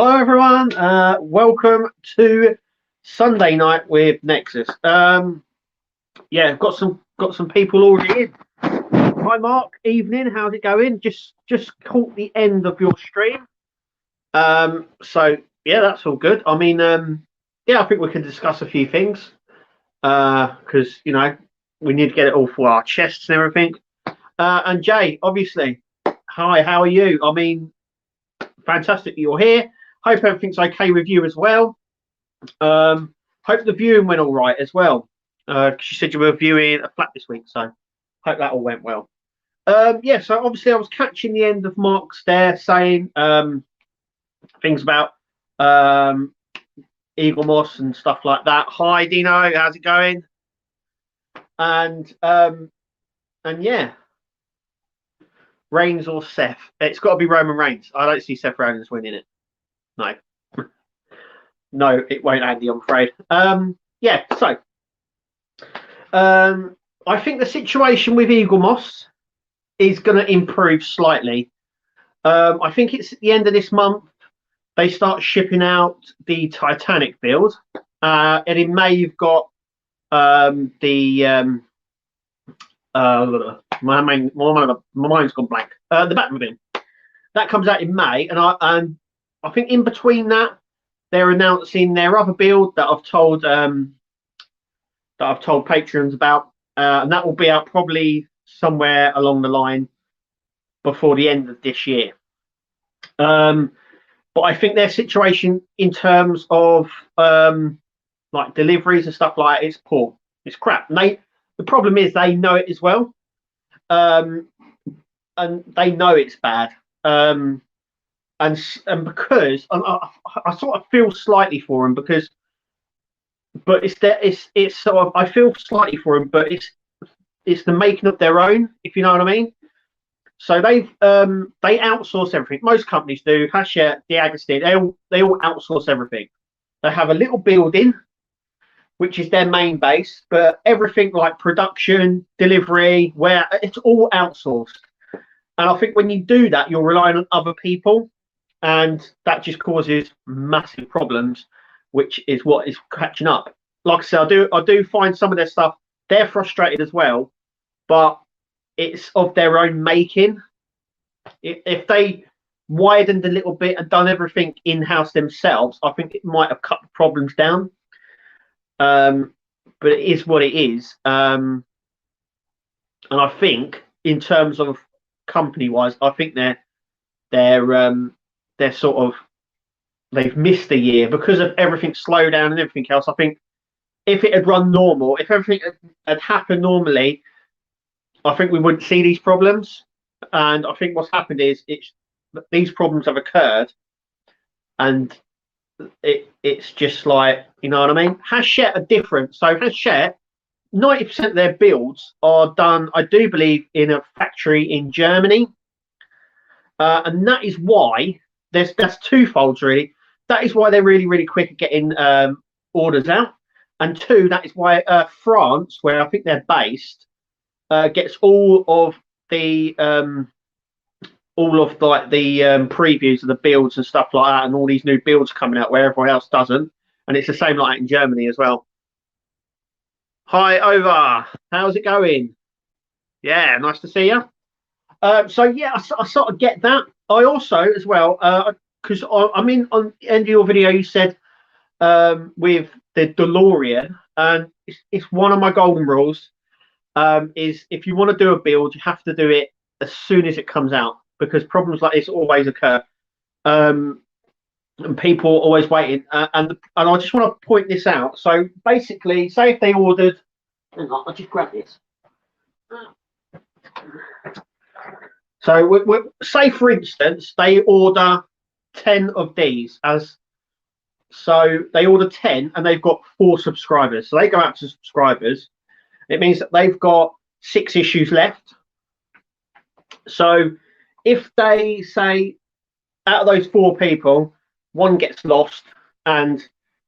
Hello, everyone. Welcome to Sunday night with Nexus. Yeah, got some people already in. Hi, Mark. Evening. How's it going? Just caught the end of your stream. So yeah, that's all good. I mean, yeah, I think we can discuss a few things because we need to get it all for our chests and everything. And Jay, obviously, hi. How are you? I mean, fantastic that you're here. Hope everything's okay with you as well. Hope the viewing went all right as well. Because you said you were viewing a flat this week, so hope that all went well. Yeah, so obviously I was catching the end of Mark's there saying things about Eagle Moss and stuff like that. Hi Dino, how's it going? And yeah, Reigns or Seth. It's got to be Roman Reigns. I don't see Seth Rollins winning it. No. No, it won't, Andy, I'm afraid. Yeah, so I think the situation with Eagle Moss is going to improve slightly. I think it's at the end of this month they start shipping out the Titanic build, and in May you've got my mind's gone blank. The Batmobile that comes out in May, and I think in between that they're announcing their other build that I've told patrons about, and that will be out probably somewhere along the line before the end of this year. But I think their situation in terms of like deliveries and stuff like that is poor. It's crap. And the problem is they know it as well, and they know it's bad. And because I sort of feel slightly for them but it's sort of, I feel slightly for them, but it's the making of their own, if you know what I mean. So they outsource everything. Most companies do. Hachette, D'Agostino, they all outsource everything. They have a little building, which is their main base, but everything like production, delivery, where it's all outsourced. And I think when you do that, you're relying on other people, and that just causes massive problems, which is what is catching up. Like I said, I do find some of their stuff, they're frustrated as well, but it's of their own making. If they widened a little bit and done everything in-house themselves, I think it might have cut the problems down. But it is what it is. And I think in terms of company-wise, I think they're sort of, they've missed a year because of everything slow down and everything else. I think if it had run normal, if everything had happened normally, I think we wouldn't see these problems. And I think what's happened is these problems have occurred, and it's just like, you know what I mean? Hachette are different. So Hachette, 90% of their builds are done, I do believe, in a factory in Germany. And that is why that's twofold, really. That is why they're really, really quick at getting orders out. And two, that is why France, where I think they're based, gets all of the previews of the builds and stuff like that, and all these new builds coming out where everyone else doesn't. And it's the same like that in Germany as well. Hi, Over. How's it going? Yeah, nice to see you. So yeah, I sort of get that. I also, as well, because I mean, on the end of your video, you said with the DeLorean, and it's one of my golden rules. Is if you want to do a build, you have to do it as soon as it comes out, because problems like this always occur, and people are always waiting. And I just want to point this out. So basically, say if they ordered, hang on, I'll just grab this. So say, for instance, they order 10 of these so they order 10 and they've got 4 subscribers. So they go out to subscribers. It means that they've got 6 issues left. So if they say out of those 4 people, 1 gets lost and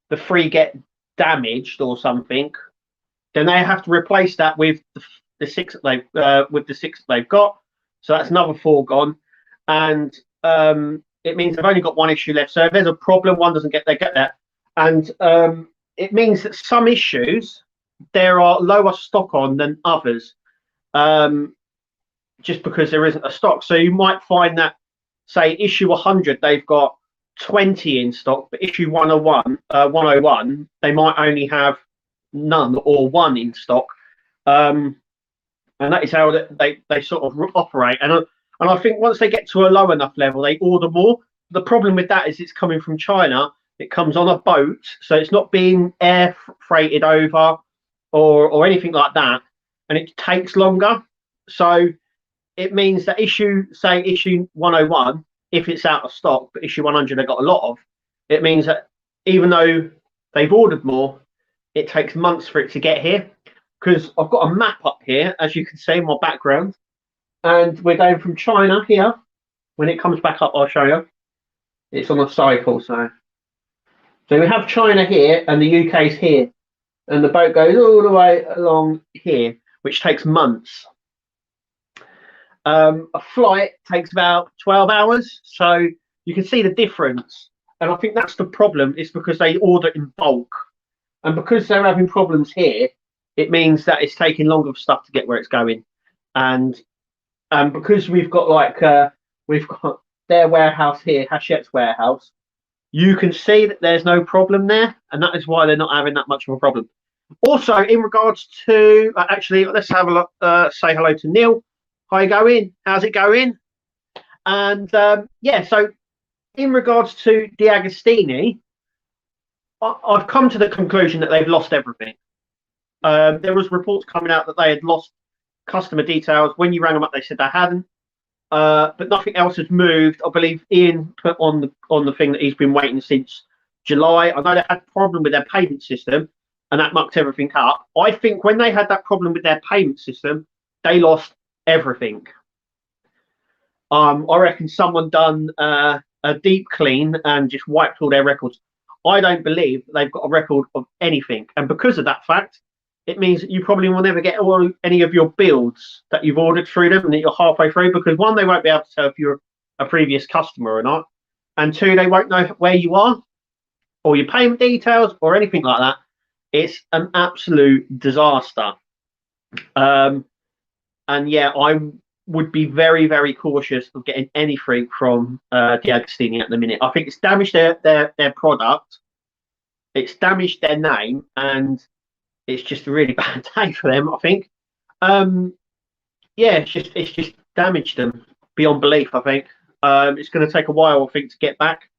the 3 get damaged or something, then they have to replace that with the 6 that they've got. So that's another 4 gone. And it means they've only got one issue left. So if there's a problem, one doesn't get, they get that. And it means that some issues there are lower stock on than others, just because there isn't a stock. So you might find that, say, issue 100, they've got 20 in stock, but issue 101, they might only have none or one in stock. And that is how they sort of operate. And I think once they get to a low enough level, they order more. The problem with that is it's coming from China. It comes on a boat, so it's not being air freighted over or anything like that, and it takes longer. So it means that issue 101, if it's out of stock, but issue 100 they've got a lot of, it means that even though they've ordered more, it takes months for it to get here. Because I've got a map up here, as you can see in my background, and we're going from China here. When it comes back up, I'll show you. It's on a cycle, so we have China here and the UK's here, and the boat goes all the way along here, which takes months. A flight takes about 12 hours, so you can see the difference. And I think that's the problem. It's because they order in bulk, and because they're having problems here, it means that it's taking longer for stuff to get where it's going. And because we've got their warehouse here, Hachette's warehouse, you can see that there's no problem there, and that is why they're not having that much of a problem. Also, in regards to actually, let's have a look. Say hello to Neil. How you going? How's it going? And yeah, so in regards to D'Agostini, I've come to the conclusion that they've lost everything. There was reports coming out that they had lost customer details. When you rang them up, they said they hadn't. But nothing else has moved. I believe Ian put on the thing that he's been waiting since July. I know they had a problem with their payment system, and that mucked everything up. I think when they had that problem with their payment system, they lost everything. I reckon someone done a deep clean and just wiped all their records. I don't believe they've got a record of anything, and because of that fact, it means that you probably will never get any of your builds that you've ordered through them and that you're halfway through, because one, they won't be able to tell if you're a previous customer or not, and two, they won't know where you are or your payment details or anything like that. It's an absolute disaster. And yeah, I would be very, very cautious of getting anything from D'Agostini at the minute. I think it's damaged their product, it's damaged their name, and it's just a really bad day for them, I think. Yeah, it's just damaged them beyond belief, I think. It's going to take a while, I think, to get back.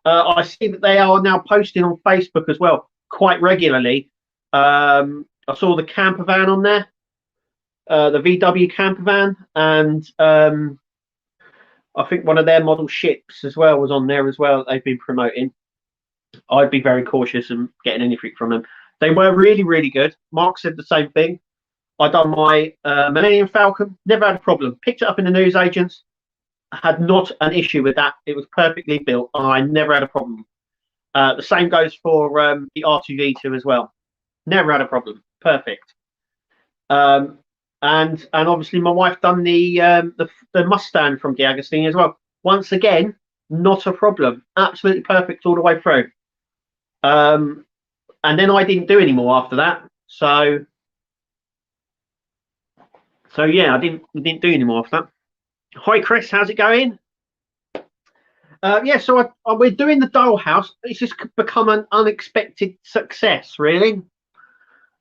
I see that they are now posting on Facebook as well, quite regularly. I saw the camper van on there, the VW camper van, and I think one of their model ships as well was on there as well that they've been promoting. I'd be very cautious in getting anything from them. They were really, really good. Mark said the same thing. I done my Millennium Falcon, never had a problem. Picked it up in the newsagents, had not an issue with that. It was perfectly built. I never had a problem. The same goes for the R2V2 as well. Never had a problem. Perfect. And obviously my wife done the Mustang from D'Agostini as well. Once again, not a problem. Absolutely perfect all the way through. And then I didn't do any more after that. So yeah, I didn't do any more after that. Hi Chris, how's it going? Yeah, so we're doing the dollhouse. It's just become an unexpected success, really.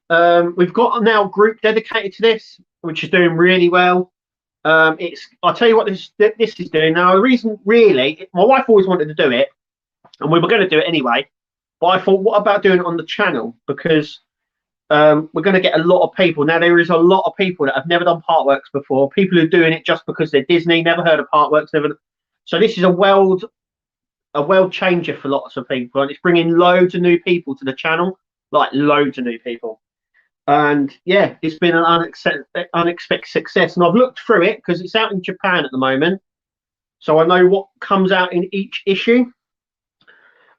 We've got now a group dedicated to this, which is doing really well. I'll tell you what this is doing now. The reason, really, my wife always wanted to do it, and we were going to do it anyway. But I thought, what about doing it on the channel? Because we're going to get a lot of people. Now, there is a lot of people that have never done Partworks before. People who are doing it just because they're Disney, never heard of Partworks. So this is a world changer for lots of people. And it's bringing loads of new people to the channel, like loads of new people. And yeah, it's been an unexpected success. And I've looked through it because it's out in Japan at the moment. So I know what comes out in each issue.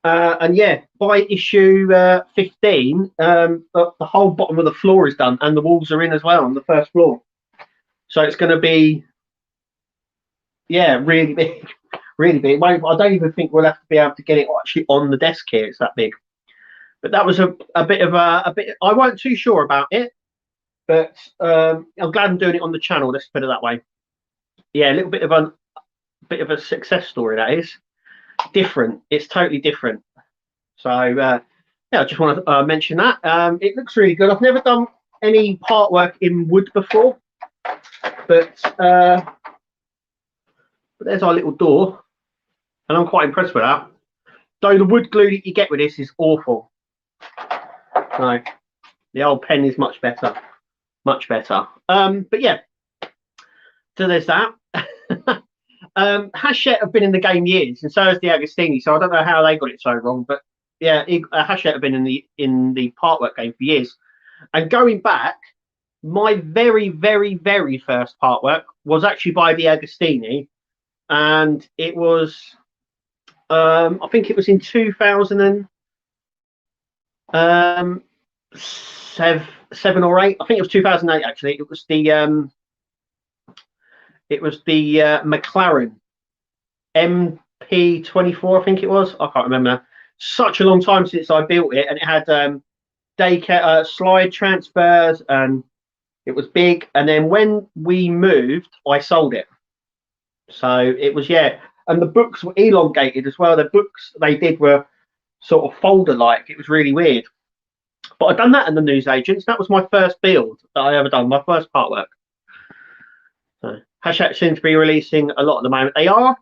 And yeah, by issue 15, the whole bottom of the floor is done and the walls are in as well on the first floor. So it's going to be, yeah, really big, really big. I don't even think we'll have to be able to get it actually on the desk here. It's that big. But that was a bit of a bit. I wasn't too sure about it, but I'm glad I'm doing it on the channel. Let's put it that way. Yeah, a little bit of a success story. That is different. It's totally different. So yeah, I just want to mention that. It looks really good. I've never done any part work in wood before, but there's our little door, and I'm quite impressed with that. Though the wood glue that you get with this is awful. So the old pen is much better, much better. But yeah, so there's that. Hachette have been in the game years, and so has the Agostini. So I don't know how they got it so wrong, but yeah, Hachette have been in the part work game for years. And going back, my very, very, very first part work was actually by the Agostini, and it was I think it was in 2007 or 8. I think it was 2008 actually. It was the McLaren MP24, I think it was. I can't remember now. Such a long time since I built it, and it had daycare slide transfers, and it was big. And then when we moved, I sold it. So it was, yeah. And the books were elongated as well. The books they did were sort of folder like. It was really weird. But I'd done that in the newsagents. That was my first build that I ever done, my first part work. So Hachette seems to be releasing a lot at the moment. They are.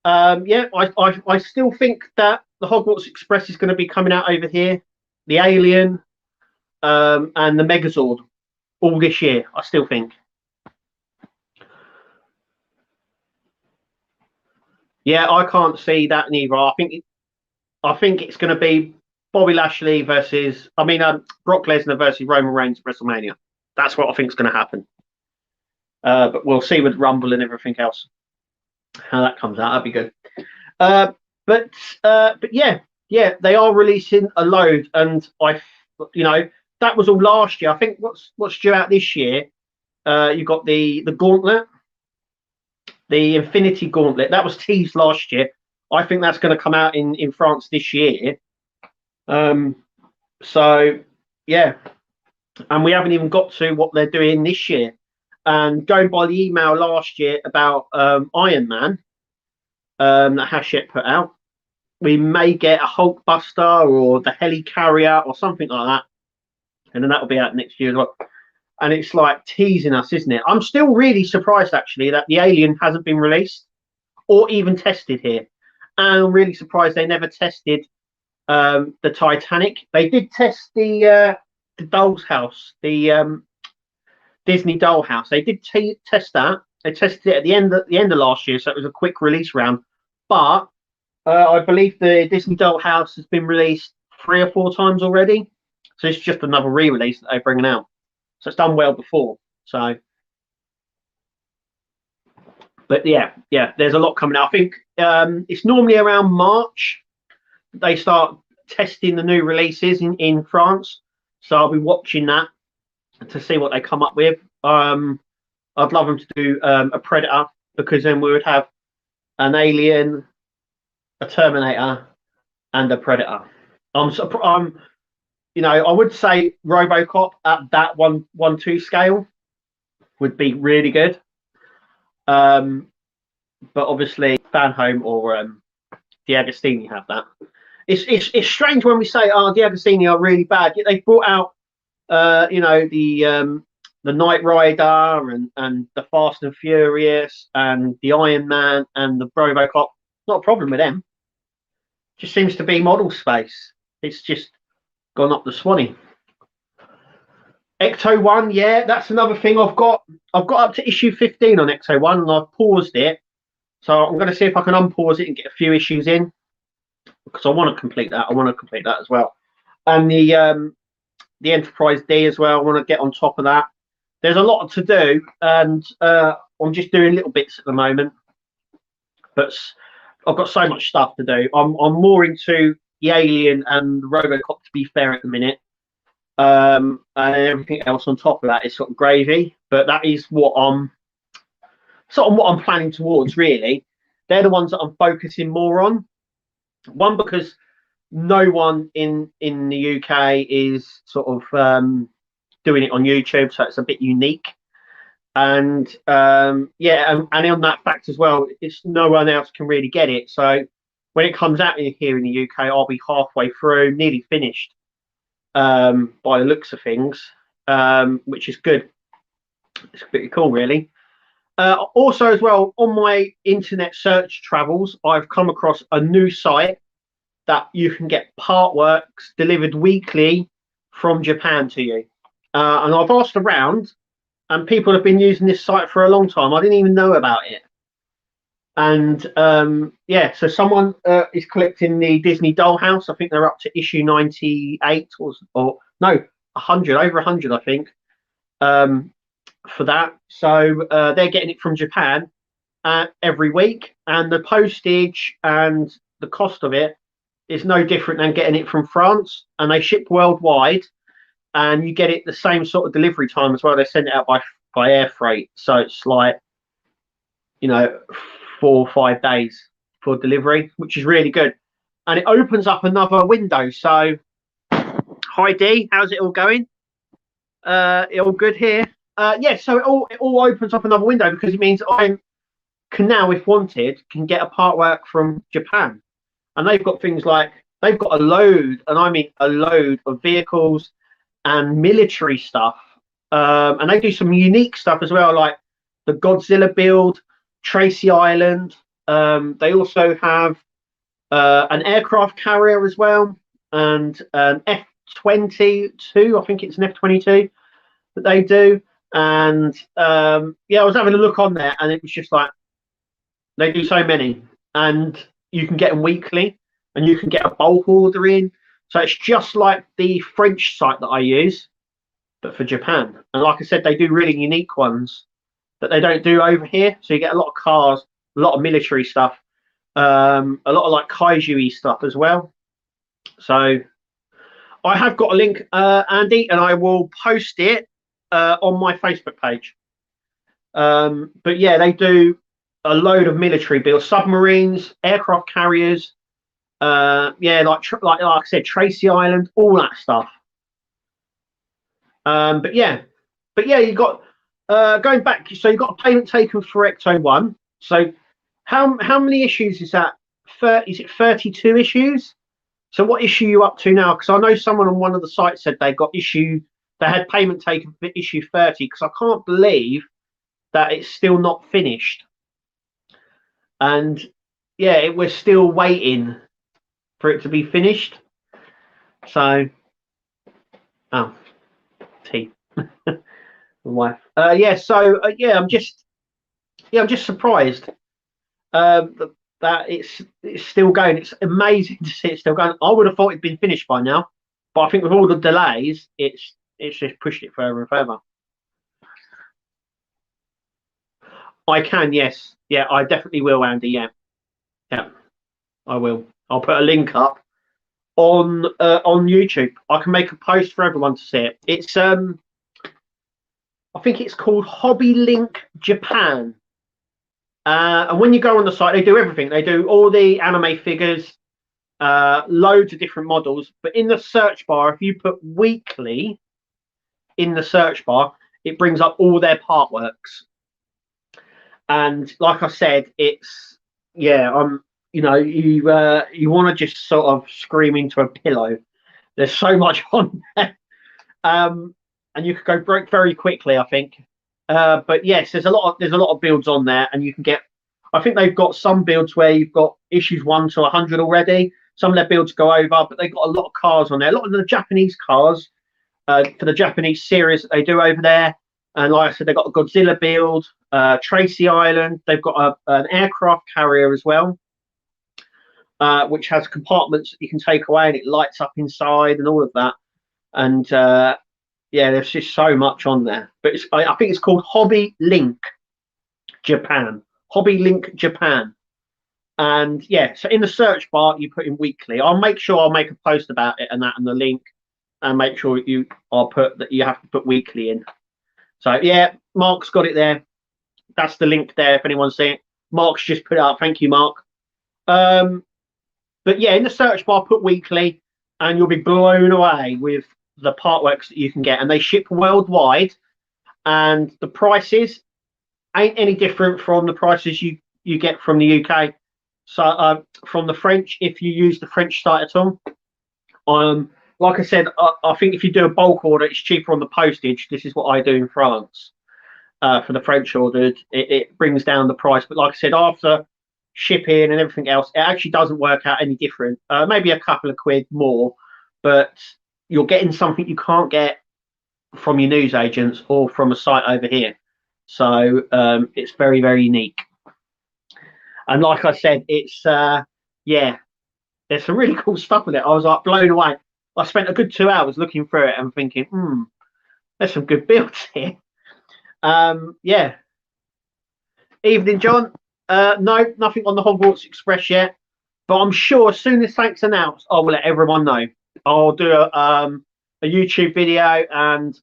Yeah, I still think that the Hogwarts Express is going to be coming out over here. The Alien and the Megazord all this year, I still think. Yeah, I can't see that neither. I think it's going to be Bobby Lashley versus, Brock Lesnar versus Roman Reigns at WrestleMania. That's what I think is going to happen. But we'll see with Rumble and everything else how that comes out. That'd be good. But yeah, they are releasing a load, and that was all last year. I think what's due out this year. You got the Gauntlet, the Infinity Gauntlet. That was teased last year. I think that's going to come out in France this year. So yeah, and we haven't even got to what they're doing this year. And going by the email last year about Iron Man that Hachette put out, we may get a Hulkbuster or the Helicarrier or something like that, and then that'll be out next year as well. And it's like teasing us, isn't it? I'm still really surprised actually that the Alien hasn't been released or even tested here. And I'm really surprised they never tested the Titanic. They did test the Doll's House, the Disney Dollhouse. They did test that. They tested it at the end of last year, so it was a quick release round. But I believe the Disney Dollhouse has been released 3 or 4 times already, so it's just another re-release that they're bringing out. So it's done well before. So, but yeah, there's a lot coming out. I think it's normally around March they start testing the new releases in France. So I'll be watching that to see what they come up with. I'd love them to do a Predator, because then we would have an Alien, a Terminator, and a Predator. I would say RoboCop at that 1-1-2 scale would be really good. But obviously, Fan Home or the Agostini have that. It's strange when we say, the Agostini are really bad. Yet they brought out, the Knight Rider and the Fast and Furious and the Iron Man and the RoboCop. Not a problem with them. Just seems to be model space. It's just gone up the Swanee. Ecto 1, yeah, that's another thing I've got. I've got up to issue 15 on Ecto 1 and I've paused it. So I'm going to see if I can unpause it and get a few issues in, because I want to complete that. I want to complete that as well. And the Enterprise D as well. I want to get on top of that. There's a lot to do, and I'm just doing little bits at the moment. But I've got so much stuff to do. I'm more into the Alien and the RoboCop, to be fair, at the minute. And everything else on top of that is sort of gravy. But that is what I'm planning towards, really. They're the ones that I'm focusing more on. One, because no one in the UK is sort of doing it on YouTube, so it's a bit unique. And yeah, and on that fact as well, it's no one else can really get it. So when it comes out here in the UK, I'll be halfway through, nearly finished, by the looks of things, which is good. It's pretty cool, really. Also, as well, on my internet search travels, I've come across a new site that you can get part works delivered weekly from Japan to you. And I've asked around, and people have been using this site for a long time. I didn't even know about it. And yeah, so someone is collecting the Disney Dollhouse. I think they're up to issue 98 or no, 100, over 100, I think, for that. So they're getting it from Japan every week, and the postage and the cost of it is no different than getting it from France, and they ship worldwide, and you get it the same sort of delivery time as well. They send it out by air freight, so it's like, you know, 4 or 5 days for delivery, which is really good. And it opens up another window. So hi D, how's it all going? All good here. Yeah, so it all opens up another window, because it means I can now, if wanted, can get a part work from Japan. And they've got things like, they've got a load, and I mean a load of vehicles and military stuff. And they do some unique stuff as well, like the Godzilla build, Tracy Island. They also have an aircraft carrier as well, and an F-22, I think it's an F-22 that they do. And yeah, I was having a look on there, and it was just like, they do so many, and you can get them weekly, and you can get a bulk order in. So it's just like the French site that I use, but for Japan. And like I said, they do really unique ones that they don't do over here. So you get a lot of cars, a lot of military stuff, a lot of like kaiju-y stuff as well. So I have got a link, Andy, and I will post it on my Facebook page. But yeah, they do a load of military builds, submarines, aircraft carriers, yeah, like I said, Tracy Island, all that stuff. But yeah, you got going back. So you got a payment taken for Ecto 1. So how many issues is that? Is it 32 issues? So what issue are you up to now? Because I know someone on one of the sites said they had payment taken for issue 30. Because I can't believe that it's still not finished. And yeah, we're still waiting for it to be finished. So, oh, tea. Wife. Yeah. So yeah, I'm just surprised that it's still going. It's amazing to see it still going. I would have thought it'd been finished by now, but I think with all the delays, it's just pushed it further and further. I can, yes, yeah, I definitely will, Andy. Yeah, I will. I'll put a link up on YouTube. I can make a post for everyone to see it. It's I think it's called Hobby Link Japan. And when you go on the site, they do everything. They do all the anime figures, loads of different models. But in the search bar, if you put weekly in the search bar, it brings up all their part works. And like I said, it's, yeah, you know, you want to just sort of scream into a pillow. There's so much on there. And you could go broke very quickly, I think. But yes, there's a lot of builds on there, and you can get. I think they've got some builds where you've got issues 1 to 100 already. Some of their builds go over, but they've got a lot of cars on there. A lot of the Japanese cars for the Japanese series that they do over there. And like I said, they've got a Godzilla build, Tracy Island. They've got an aircraft carrier as well, which has compartments that you can take away, and it lights up inside and all of that. And yeah, there's just so much on there. But I think it's called Hobby Link Japan. Hobby Link Japan. And yeah, so in the search bar, you put in weekly. I'll make sure I'll make a post about it and that, and the link, and make sure I'll put that you have to put weekly in. So yeah, Mark's got it there. That's the link there if anyone's seeing it. Mark's just put it up. Thank you, Mark. But yeah, in the search bar, put weekly, and you'll be blown away with the part works that you can get. And they ship worldwide, and the prices ain't any different from the prices you get from the UK. So from the French, if you use the French site at all. Like I said, I think if you do a bulk order, it's cheaper on the postage. This is what I do in France. For the French ordered, it brings down the price. But like I said, after shipping and everything else, it actually doesn't work out any different. Maybe a couple of quid more, but you're getting something you can't get from your newsagents or from a site over here. So it's very, very unique. And like I said, it's yeah, there's some really cool stuff with it. I was like blown away. I spent a good 2 hours looking through it and thinking, there's some good builds here. Yeah. Evening, John. No, nothing on the Hogwarts Express yet, but I'm sure as soon as something's announced, I will let everyone know. I'll do a YouTube video, and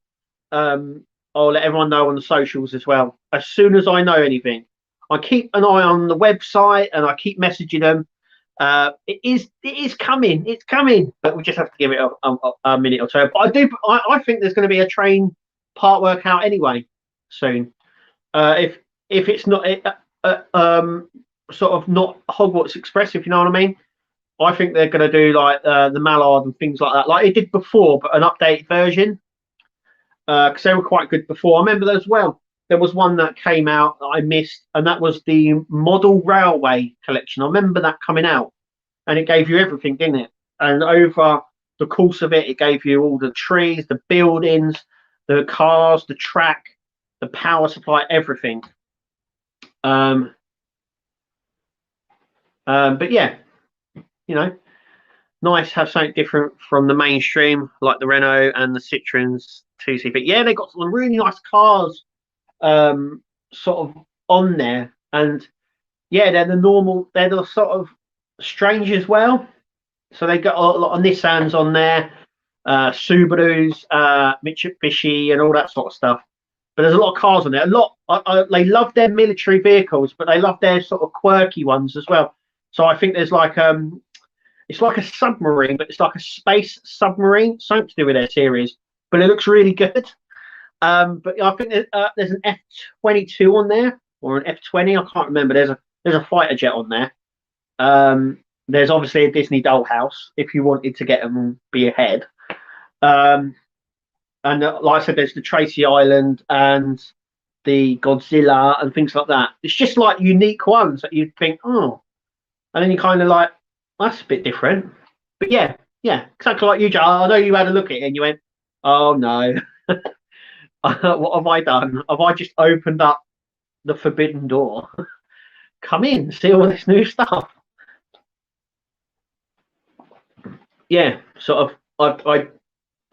I'll let everyone know on the socials as well. As soon as I know anything, I keep an eye on the website and I keep messaging them. It is coming. It's coming, but we just have to give it a minute or so. But I think there's going to be a train part work out anyway soon. If it's not sort of not Hogwarts Express, if you know what I mean. I think they're going to do like the Mallard and things like that, like it did before, but an updated version. Because they were quite good before. I remember as well. There was one that came out that I missed, and that was the Model Railway collection. I remember that coming out, and it gave you everything, didn't it? And over the course of it, it gave you all the trees, the buildings, the cars, the track, the power supply, everything. But yeah, you know, nice to have something different from the mainstream, like the Renault and the Citroens 2C. But yeah, they got some really nice cars sort of on there, and yeah, they're the sort of strange as well. So they got a lot of Nissans on there, Subarus, Mitsubishi, and all that sort of stuff. But there's a lot of cars on there. They love their military vehicles, but they love their sort of quirky ones as well. So I think there's like it's like a submarine, but it's like a space submarine, something to do with their series. But it looks really good. But I think there's an F-22 on there, or an F-20. I can't remember. There's a fighter jet on there. There's obviously a Disney dollhouse if you wanted to get them and be ahead. And like I said, there's the Tracy Island and the Godzilla and things like that. It's just like unique ones that you'd think, oh, and then you kind of like, that's a bit different. But yeah, exactly like you, Joe. I know you had a look at it and you went, oh no. What have I done? Have I just opened up the forbidden door? Come in, see all this new stuff. Yeah, sort of.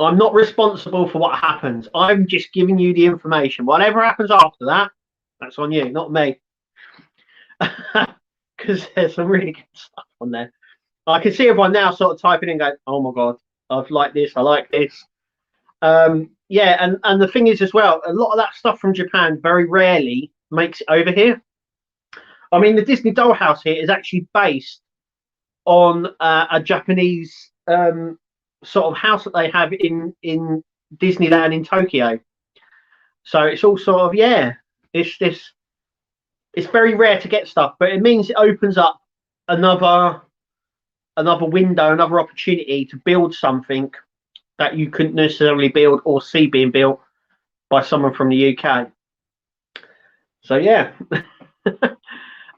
I'm not responsible for what happens. I'm just giving you the information. Whatever happens after that, that's on you, not me. Because there's some really good stuff on there. I can see everyone now sort of typing in, going, "Oh my god, I've liked this. I like this." Yeah, and the thing is as well, a lot of that stuff from Japan very rarely makes it over here. I mean, the Disney Dollhouse here is actually based on a Japanese sort of house that they have in Disneyland in Tokyo. So it's all sort of, yeah, it's very rare to get stuff, but it means it opens up another window, another opportunity to build something that you couldn't necessarily build or see being built by someone from the UK. So yeah.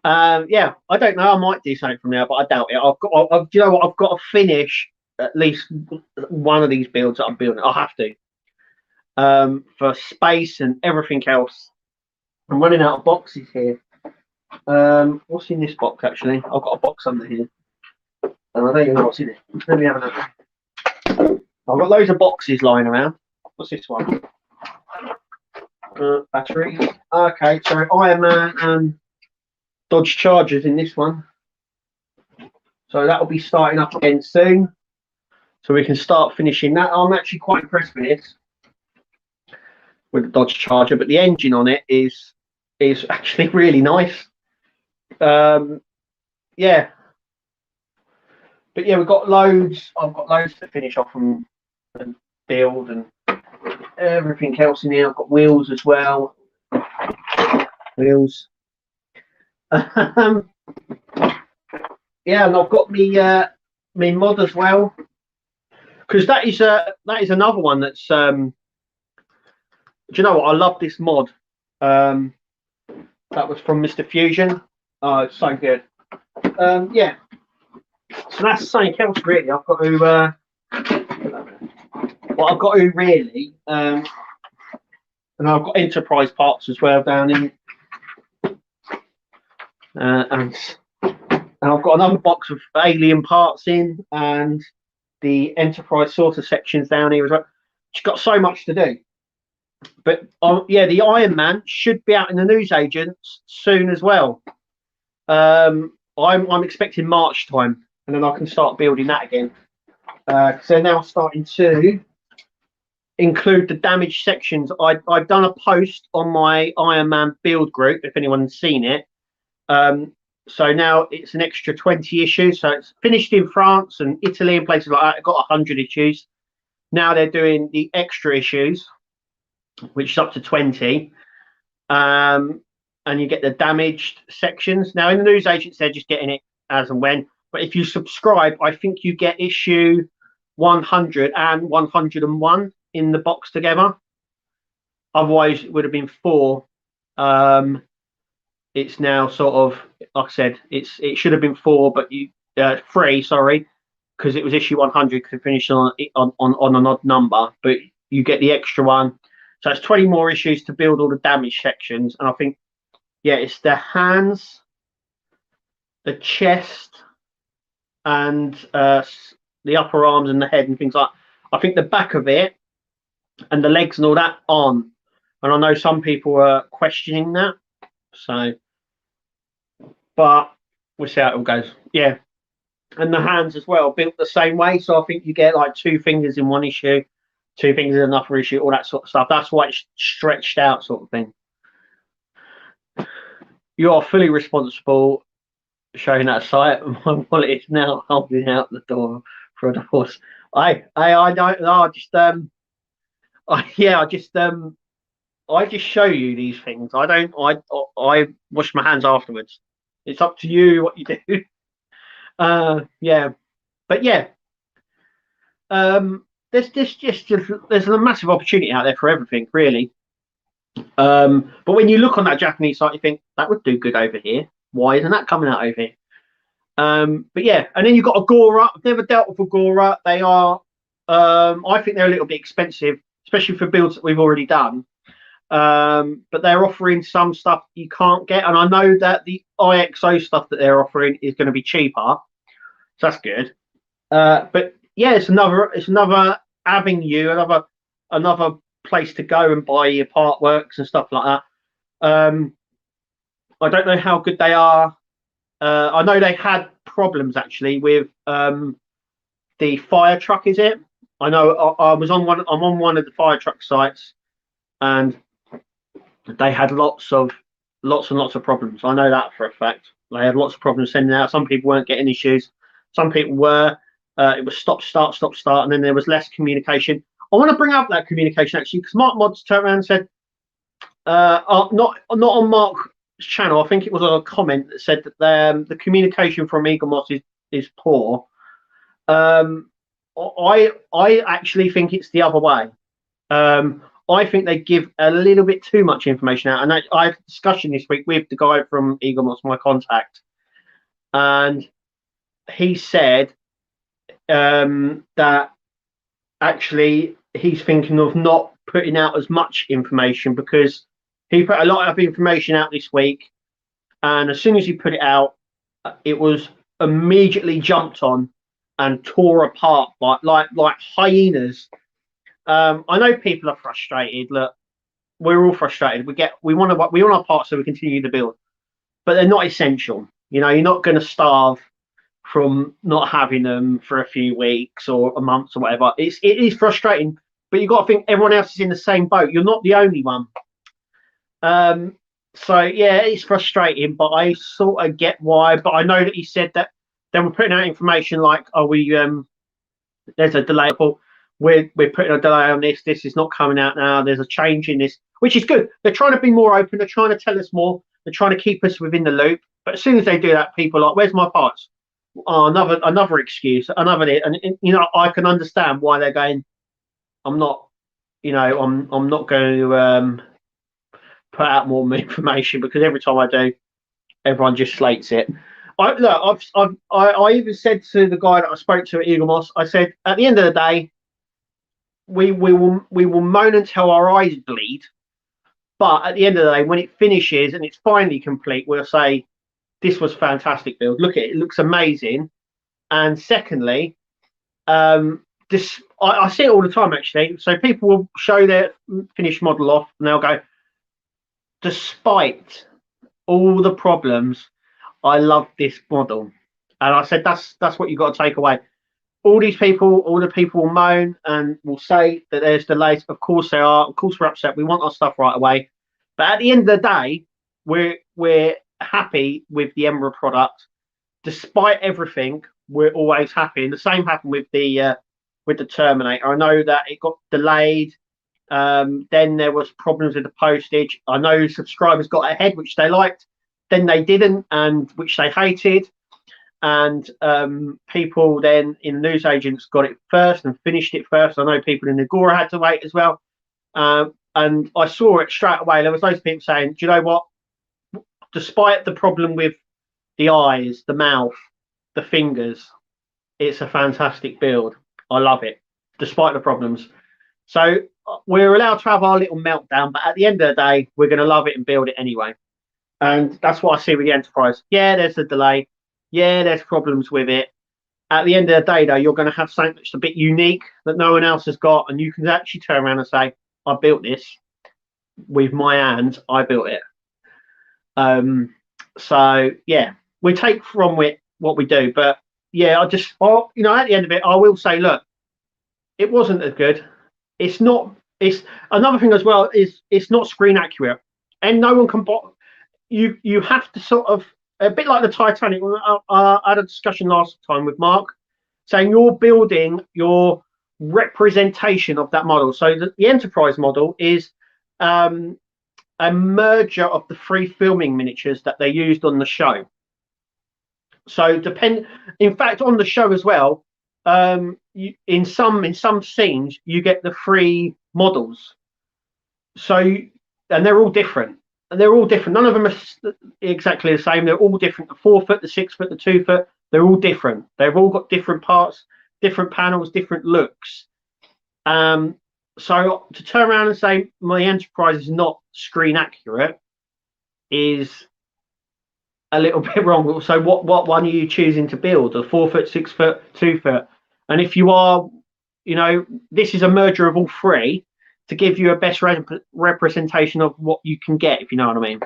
Yeah, I don't know. I might do something from there, but I doubt it. Do you know what? I've got to finish at least one of these builds that I'm building. I'll have to for space and everything else. I'm running out of boxes here. What's in this box actually? I've got a box under here, and I don't even know what's in it. Let me have a look. I've got loads of boxes lying around. What's this one? Batteries. Okay, so Iron Man and Dodge Chargers in this one. So that will be starting up again soon. So we can start finishing that. I'm actually quite impressed with this, with the Dodge Charger, but the engine on it is actually really nice. Yeah, but yeah, we've got loads. I've got loads to finish off and build and everything else in here. I've got wheels as well. Wheels. Yeah, and I've got me mod as well, because that is another one that's do you know what, I love this mod. That was from Mr. Fusion. Oh, it's so good. Yeah, so that's something else really. I've got to what I've got to really and I've got enterprise parts as well down in and I've got another box of alien parts in, and the enterprise sorter sections down here as well. She's got so much to do. But yeah, the Iron Man should be out in the newsagents soon as well. I'm expecting March time, and then I can start building that again. Because they're now starting to include the damaged sections. I've done a post on my Iron Man build group, if anyone's seen it. So now it's an extra 20 issues. So it's finished in France and Italy and places like that. It got 100 issues. Now they're doing the extra issues, which is up to 20. And you get the damaged sections. Now in the newsagents, they're just getting it as and when. But if you subscribe, I think you get issue 100 and 101 in the box together. Otherwise, it would have been 4. It's now sort of, like I said, it should have been 4, but 3, sorry, because it was issue 100 because it finished on an odd number. But you get the extra one, so it's 20 more issues to build all the damage sections. And I think, yeah, it's the hands, the chest, and the upper arms and the head and things like that. I think the back of it and the legs and all that aren't. And I know some people are questioning that. So, but we'll see how it all goes. Yeah. And the hands as well, built the same way. So I think you get like 2 fingers in one issue, 2 fingers in another issue, all that sort of stuff. That's why it's stretched out, sort of thing. You are fully responsible showing that site. My wallet is now holding out the door for a divorce. I don't know. I just show you these things. I wash my hands afterwards. It's up to you what you do. Yeah, but yeah, there's a massive opportunity out there for everything, really. But when you look on that Japanese site, you think that would do good over here. Why isn't that coming out over here? But yeah, and then you've got Agora. I've never dealt with Agora. They are, I think they're a little bit expensive, especially for builds that we've already done. But they're offering some stuff you can't get, and I know that the IXO stuff that they're offering is going to be cheaper, so that's good. But yeah, it's another avenue, another place to go and buy your part works and stuff like that. I don't know how good they are. I know they had problems actually with the fire truck. Is it? I know I was on one. I'm on one of the fire truck sites, and they had lots and lots of problems. I know that for a fact. They had lots of problems sending out. Some people weren't getting issues. Some people were. It was stop, start, and then there was less communication. I want to bring up that communication actually, because Mark Mods turned around and said, not on Mark's channel. I think it was a comment that said that the communication from Eagle Moss is poor. I actually think it's the other way. I think they give a little bit too much information out, and I had a discussion this week with the guy from Eagle Moss, my contact, and he said that actually he's thinking of not putting out as much information, because he put a lot of information out this week, and as soon as he put it out, it was immediately jumped on and tore apart like hyenas. I know people are frustrated. Look, we're all frustrated. We want our parts so we continue to build, but they're not essential. You know, you're not going to starve from not having them for a few weeks or a month or whatever. It is frustrating, but you've got to think everyone else is in the same boat. You're not the only one. So yeah, it's frustrating, but I sort of get why. But I know that he said that they were putting out information like, "Oh, we there's a delay. We're putting a delay on this. This is not coming out now. There's a change in this, which is good. They're trying to be more open. They're trying to tell us more. They're trying to keep us within the loop. But as soon as they do that, people are like, "Where's my parts?" Oh, another excuse, and you know, I can understand why they're going. I'm not, I'm not going to put out more information because every time I do, everyone just slates it. I even said to the guy that I spoke to at Eagle Moss, I said, at the end of the day, we will moan until our eyes bleed, but at the end of the day, when it finishes and it's finally complete, we'll say this was fantastic build. Look at it; it looks amazing. And secondly, this I see it all the time actually. So people will show their finished model off, and they'll go, despite all the problems, I love this model. And I said that's what you've got to take away. All the people will moan and will say that there's delays. Of course they are. Of course we're upset. We want our stuff right away. But at the end of the day, we're happy with the Emerald product. Despite everything, we're always happy. And the same happened with the Terminator. I know that it got delayed. Then there was problems with the postage. I know subscribers got ahead, which they liked. Then they didn't, and which they hated. And people then in news agents got it first and finished it first. I know people in Agora had to wait as well. And I saw it straight away. There was loads of people saying, "Do you know what? Despite the problem with the eyes, the mouth, the fingers, it's a fantastic build. I love it, despite the problems." So we're allowed to have our little meltdown, but at the end of the day, we're going to love it and build it anyway. And that's what I see with the Enterprise. Yeah, there's a delay. Yeah, there's problems with it. At the end of the day, though, you're going to have something that's a bit unique that no one else has got, and you can actually turn around and say, "I built this with my hands. I built it." So yeah, we take from it what we do, but yeah, at the end of it, I will say, look, it wasn't as good. It's not. It's another thing as well is it's not screen accurate, and no one can. You have to sort of a bit like the Titanic. I had a discussion last time with Mark, saying you're building your representation of that model. So the Enterprise model is a merger of the three filming miniatures that they used on the show. So in fact, on the show as well, in some scenes you get the three models. So and they're all different. And they're all different. None of them are exactly the same. They're all different. The 4 foot, the 6 foot, the 2 foot. They're all different. They've all got different parts, different panels, different looks. So to turn around and say my Enterprise is not screen accurate is a little bit wrong. So what one are you choosing to build? A 4 foot, 6 foot, 2 foot? And if you are, this is a merger of all three to give you a best representation of what you can get, if you know what I mean,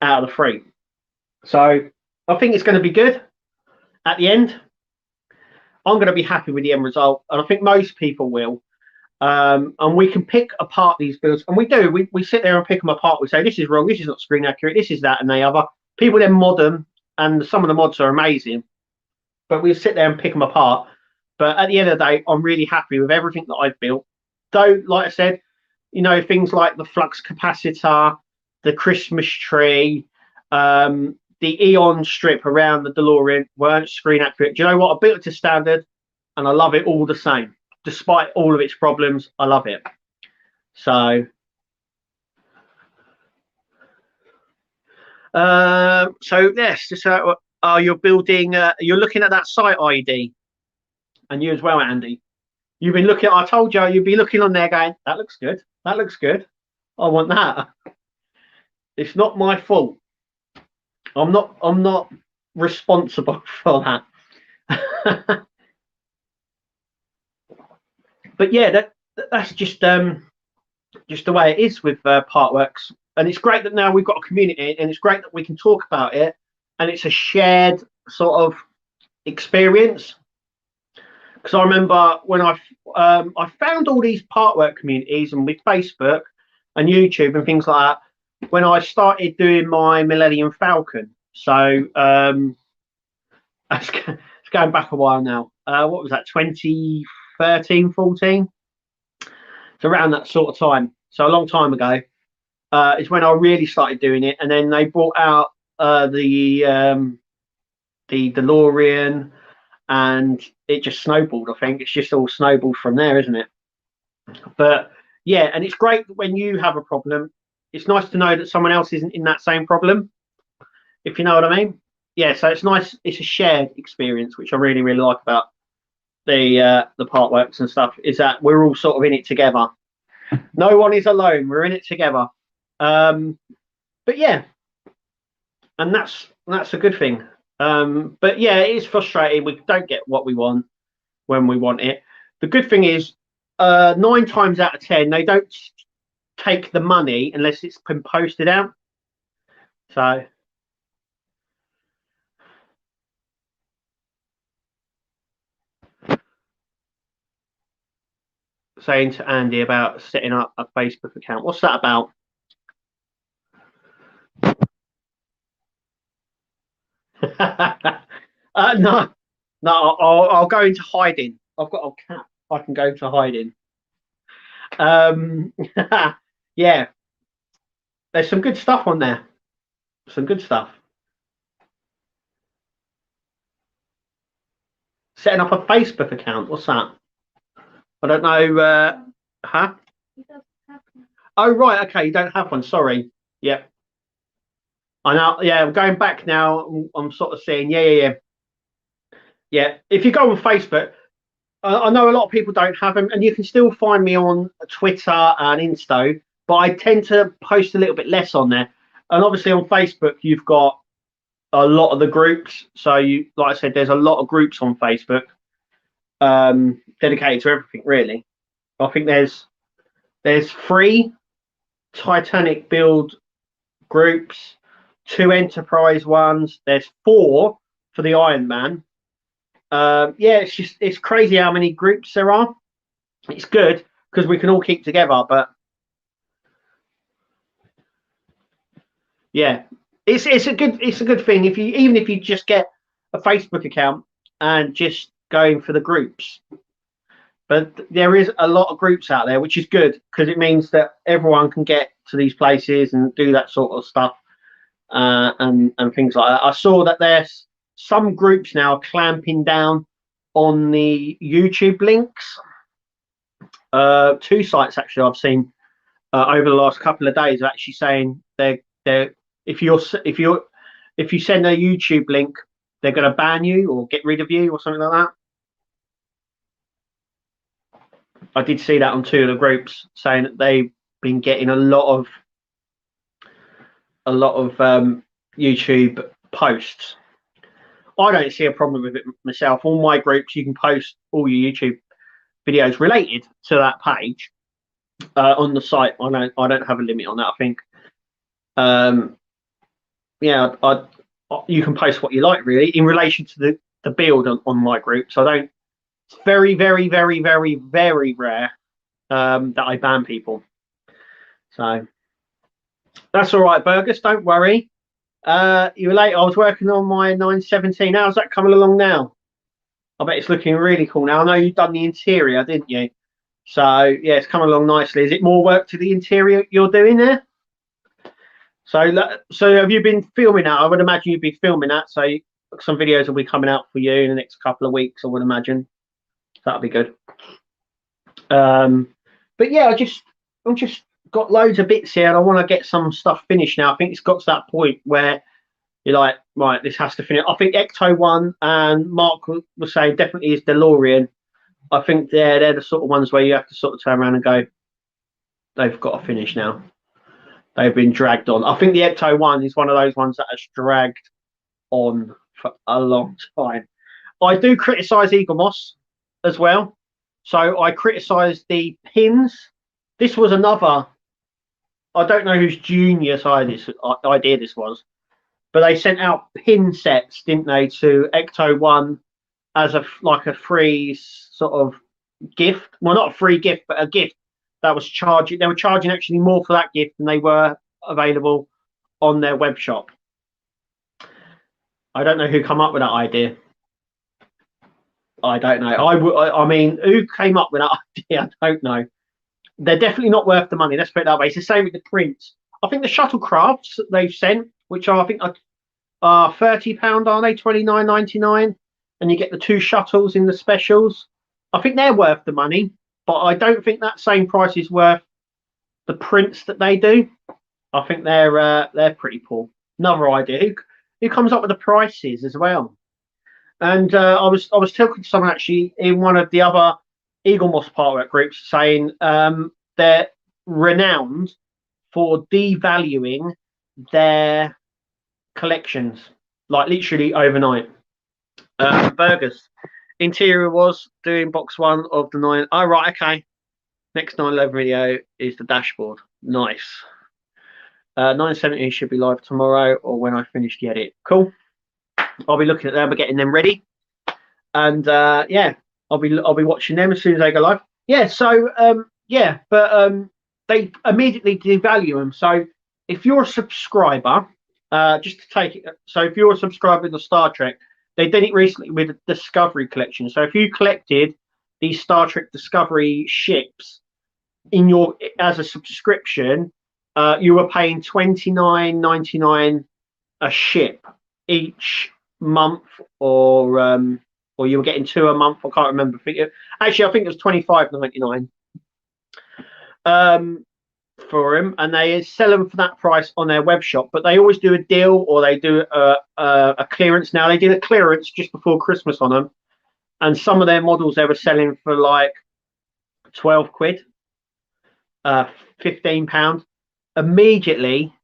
out of the three. So I think it's going to be good at the end. I'm going to be happy with the end result, and I think most people will. And we can pick apart these builds, and we do. We sit there and pick them apart. We say this is wrong, this is not screen accurate, this is that, and the other. People then mod them, and some of the mods are amazing. But we sit there and pick them apart. But at the end of the day, I'm really happy with everything that I've built. Though, like I said, things like the flux capacitor, the Christmas tree, the Eon strip around the DeLorean weren't screen accurate. Do you know what? I built it to standard, and I love it all the same. Despite all of its problems, I love it. So yes, so you're building. You're looking at that site ID, and you as well, Andy. You've been looking. I told you you'd be looking on there, going, "That looks good. That looks good. I want that." It's not my fault. I'm not responsible for that. But yeah, that's just the way it is with Partworks, and it's great that now we've got a community, and it's great that we can talk about it, and it's a shared sort of experience. Because I remember when I found all these Partwork communities and with Facebook and YouTube and things like that, when I started doing my Millennium Falcon. So it's going back a while now. What was that? 2013, 14? It's around that sort of time. So a long time ago is when I really started doing it, and then they brought out the DeLorean, and it just snowballed. I think it's just all snowballed from there, isn't it? But yeah, and it's great when you have a problem. It's nice to know that someone else isn't in that same problem, if you know what I mean. Yeah, so it's nice. It's a shared experience, which I really, really like about the part works and stuff. Is that we're all sort of in it together. No one is alone. We're in it together. Um, but yeah, and that's a good thing. But yeah, it is frustrating. We don't get what we want when we want it. The good thing is, 9 times out of 10, they don't take the money unless it's been posted out. So saying to Andy about setting up a Facebook account. What's that about? No, no, I'll go into hiding. I've got a cat. I can go to hiding. Um, yeah, there's some good stuff on there. Some good stuff. Setting up a Facebook account. What's that? I don't know. Huh? Oh, right. Okay. You don't have one. Sorry. Yeah. I know. Yeah. I'm going back now. I'm sort of seeing. Yeah. Yeah. Yeah. Yeah. If you go on Facebook, I know a lot of people don't have them, and you can still find me on Twitter and Insta, but I tend to post a little bit less on there. And obviously on Facebook, you've got a lot of the groups. So you, like I said, there's a lot of groups on Facebook dedicated to everything. Really, I think there's 3 Titanic build groups, 2 Enterprise ones. There's 4 for the Iron Man. Yeah, it's crazy how many groups there are. It's good because we can all keep together, but yeah, it's a good thing if you even if you just get a Facebook account and just going for the groups. But there is a lot of groups out there, which is good because it means that everyone can get to these places and do that sort of stuff and things like that. I saw that there's some groups now clamping down on the YouTube links. 2 sites actually I've seen over the last couple of days are actually saying they're if you send a YouTube link, they're going to ban you or get rid of you or something like that. I did see that on 2 of the groups saying that they've been getting a lot of YouTube posts. I don't see a problem with it myself. All my groups, you can post all your YouTube videos related to that page on the site. I don't have a limit on that. I think, yeah, you can post what you like really in relation to the build on my groups. I don't. It's very, very, very, very, very rare that I ban people. So that's all right, Burgers. Don't worry. You were late. I was working on my 917. How's that coming along now? I bet it's looking really cool now. I know you've done the interior, didn't you? So yeah, it's coming along nicely. Is it more work to the interior you're doing there? So have you been filming that? I would imagine you'd be filming that. So some videos will be coming out for you in the next couple of weeks. I would imagine that'll be good. But yeah, I'm just got loads of bits here, and I want to get some stuff finished now. I think it's got to that point where you're like, right, this has to finish. I think Ecto One and Mark was saying definitely is DeLorean. I think they're the sort of ones where you have to sort of turn around and go, they've got to finish now. They've been dragged on. I think the Ecto One is one of those ones that has dragged on for a long time. I do criticise Eagle Moss as well. So I criticised the pins. This was another. I don't know whose genius idea this was, but they sent out pin sets, didn't they, to Ecto One as a free sort of gift. Well, not a free gift, but a gift that was charging. They were charging actually more for that gift than they were available on their web shop. I don't know who come up with that idea. I don't know. I mean, who came up with that idea? I don't know. They're definitely not worth the money. Let's put it that way. It's the same with the prints. I think the shuttlecrafts that they've sent, which are I think are £30, aren't they? £29.99, and you get the 2 shuttles in the specials. I think they're worth the money, but I don't think that same price is worth the prints that they do. I think they're pretty poor. Another idea. Who comes up with the prices as well? And I was talking to someone actually in one of the other Eagle Moss Parkwork groups saying they're renowned for devaluing their collections, like literally overnight. Burgers. Interior was doing box 1 of the 9. Oh, right, okay. Next 911 video is the dashboard. Nice. 970 should be live tomorrow or when I finish the edit. Cool. I'll be looking at them, getting them ready, and yeah, I'll be watching them as soon as they go live. Yeah, so yeah, but they immediately devalue them. So if you're a subscriber, just to take it, so if you're a subscriber to Star Trek, they did it recently with the Discovery collection. So if you collected these Star Trek Discovery ships in your as a subscription, you were paying $29.99 a ship each month, or you were getting 2 a month. I can't remember. Actually, I think it was $25.99 for them, and they sell them for that price on their web shop. But they always do a deal, or they do a clearance. Now they did a clearance just before Christmas on them, and some of their models they were selling for like 12 quid, £15, immediately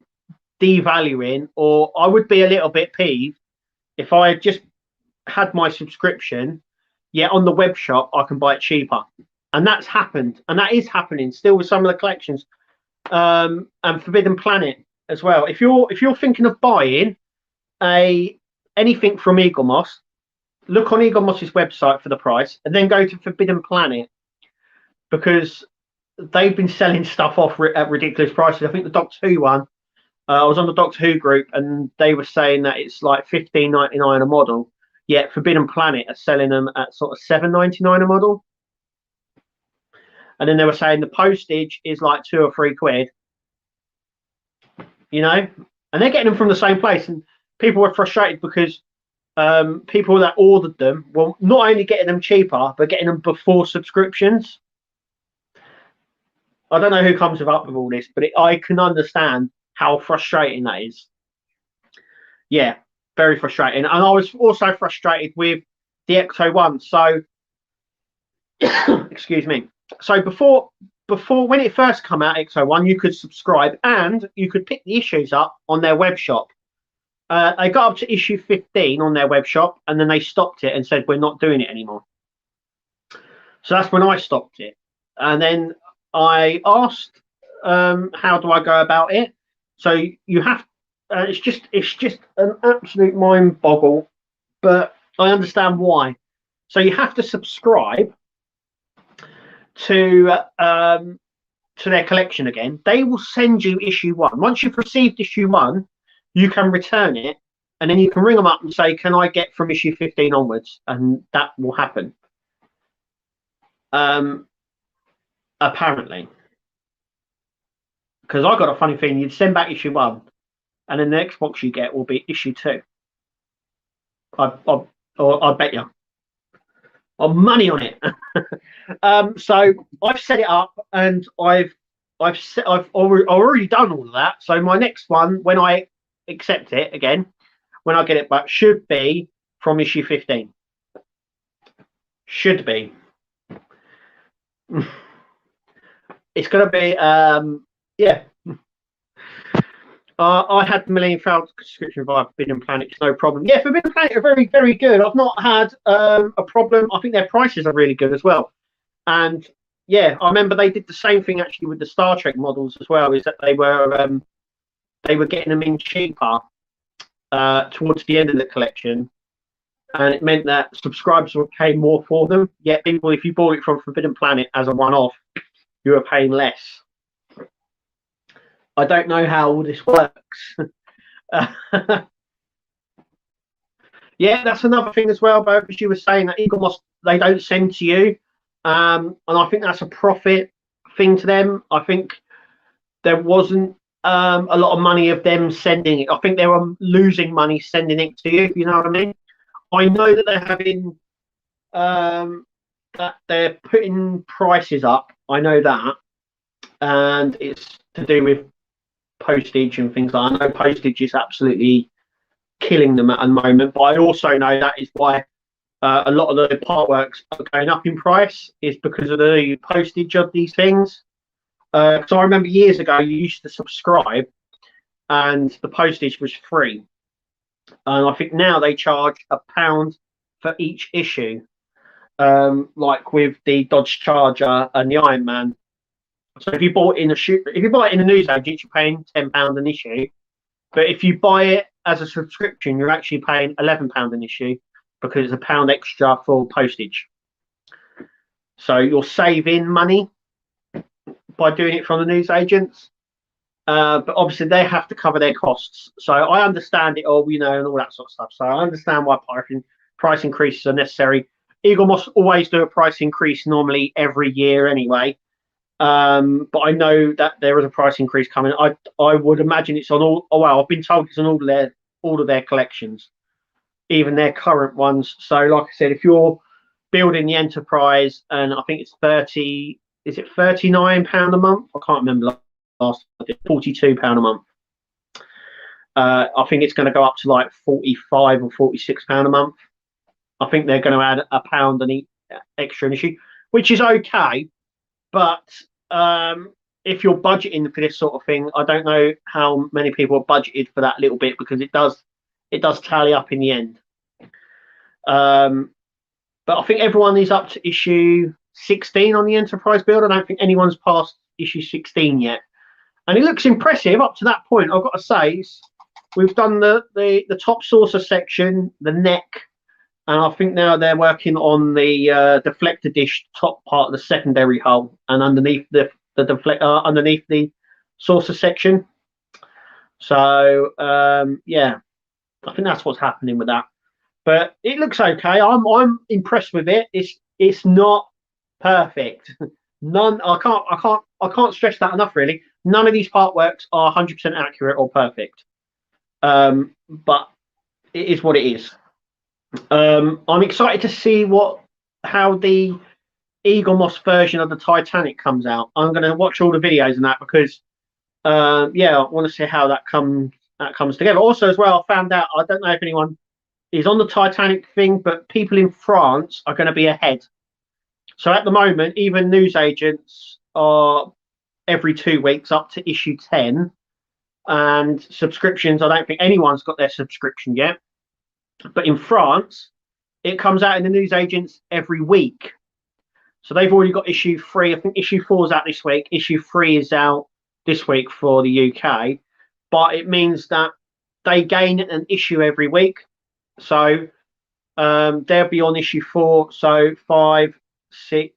devaluing. Or I would be a little bit peeved if I had just had my subscription, yet on the web shop I can buy it cheaper. And that's happened, and that is happening still with some of the collections, and Forbidden Planet as well. If you're thinking of buying anything from Eagle Moss, look on Eagle Moss's website for the price, and then go to Forbidden Planet, because they've been selling stuff off at ridiculous prices. I think the Doctor Who one, I was on the Doctor Who group, and they were saying that it's like $15.99 a model, yet Forbidden Planet are selling them at sort of $7.99 a model. And then they were saying the postage is like 2 or 3 quid, you know, and they're getting them from the same place. And people were frustrated because people that ordered them were not only getting them cheaper, but getting them before subscriptions. I don't know who comes up with all this, but I can understand how frustrating that is. Yeah, very frustrating. And I was also frustrated with the Ecto one. So, excuse me. So before when it first came out, Ecto one, you could subscribe and you could pick the issues up on their web shop. They got up to issue 15 on their web shop, and then they stopped it and said, we're not doing it anymore. So that's when I stopped it. And then I asked, how do I go about it? So you have, it's just an absolute mind boggle, but I understand why. So you have to subscribe to their collection again. They will send you issue 1. Once you've received issue 1, you can return it, and then you can ring them up and say, can I get from issue 15 onwards? And that will happen. Apparently. Because I got a funny feeling you'd send back issue 1, and then the next box you get will be issue 2. I bet you. I'm money on it. So I've set it up, and I've already done all of that. So my next one, when I accept it again, when I get it back, should be from issue 15. Should be. It's going to be yeah. I had Millennium Falcon subscription via Forbidden Planet, no problem. Yeah, Forbidden Planet are very, very good. I've not had a problem. I think their prices are really good as well. And yeah, I remember they did the same thing actually with the Star Trek models as well. Is that they were getting them in cheaper towards the end of the collection, and it meant that subscribers were paying more for them. Yet people, if you bought it from Forbidden Planet as a one-off, you were paying less. I don't know how all this works. Yeah, that's another thing as well, Bo, because you were saying that Eagle Moss, they don't send to you. And I think that's a profit thing to them. I think there wasn't a lot of money of them sending it. I think they were losing money sending it to you, if you know what I mean. I know that they're having that they're putting prices up. I know that, and it's to do with postage and things like that. I know postage is absolutely killing them at the moment, but I also know that is why a lot of the part works are going up in price is because of the postage of these things. So I remember years ago you used to subscribe and the postage was free, and I think now they charge £1 for each issue. Like with the Dodge Charger and the Iron Man. So if you bought in if you buy it in a news agent, you're paying £10 an issue. But if you buy it as a subscription, you're actually paying £11 an issue because it's £1 extra for postage. So you're saving money by doing it from the news agents. But obviously they have to cover their costs. So I understand it all, you know, and all that sort of stuff. So I understand why price increases are necessary. Eagle Moss always do a price increase normally every year anyway. But I know that there is a price increase coming. I would imagine it's on all. Oh well, I've been told it's on all of their collections, even their current ones. So like I said, if you're building the Enterprise, and I think it's 30, is it £39 a month? I can't remember last. £42 a month. I think it's going to go up to like 45 or £46 a month. I think they're going to add £1 an extra an issue, which is okay. But if you're budgeting for this sort of thing, I don't know how many people are budgeted for that little bit because it does tally up in the end. But I think everyone is up to issue 16 on the Enterprise build. I don't think anyone's past issue 16 yet, and it looks impressive up to that point. I've got to say, we've done the top saucer section, the neck. And I think now they're working on the deflector dish top part of the secondary hull and underneath the underneath the saucer section. So yeah, I think that's what's happening with that. But it looks okay. I'm impressed with it. It's not perfect. I can't stress that enough. Really, none of these part works are 100% accurate or perfect. But it is what it is. I'm excited to see how the Eagle Moss version of the Titanic comes out. I'm going to watch all the videos and that because yeah, I want to see how that comes together. Also, as well, I found out, I don't know if anyone is on the Titanic thing, but people in France are going to be ahead. So at the moment, even news agents are every 2 weeks up to issue 10, and subscriptions, I don't think anyone's got their subscription yet. But in France, it comes out in the news agents every week. So they've already got issue 3. I think issue 4 is out this week. Issue 3 is out this week for the UK. But it means that they gain an issue every week. So they'll be on issue 4. So 5, 6.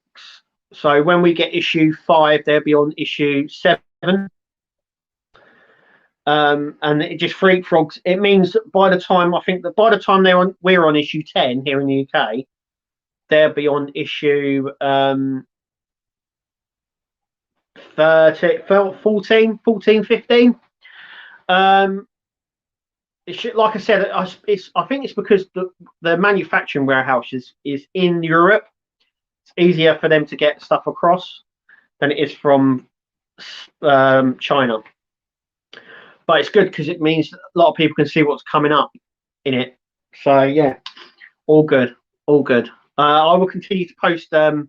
So when we get issue 5, they'll be on issue 7. And it just leapfrogs. It means that by the time we're on issue 10 here in the UK, they'll be on issue 30, 14, 15. Like I said, I think it's because the manufacturing warehouse is in Europe. It's easier for them to get stuff across than it is from China. But it's good because it means a lot of people can see what's coming up in it. So yeah, all good, all good. I will continue to post videos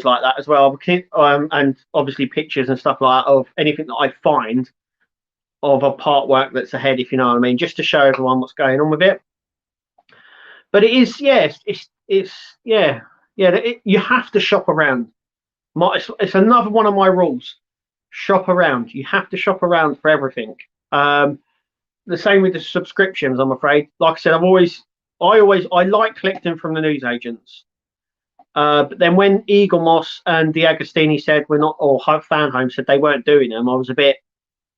like that as well, and obviously pictures and stuff like that of anything that I find of a part work that's ahead, if you know what I mean, just to show everyone what's going on with it. But it is, yes, it's yeah, you have to shop around. It's another one of my rules. Shop around. You have to shop around for everything. The same with the subscriptions, I'm afraid. Like I said, I like collecting from the news agents. But then when Eagle Moss and the Agostini said we're not, or Fan Home said they weren't doing them, I was a bit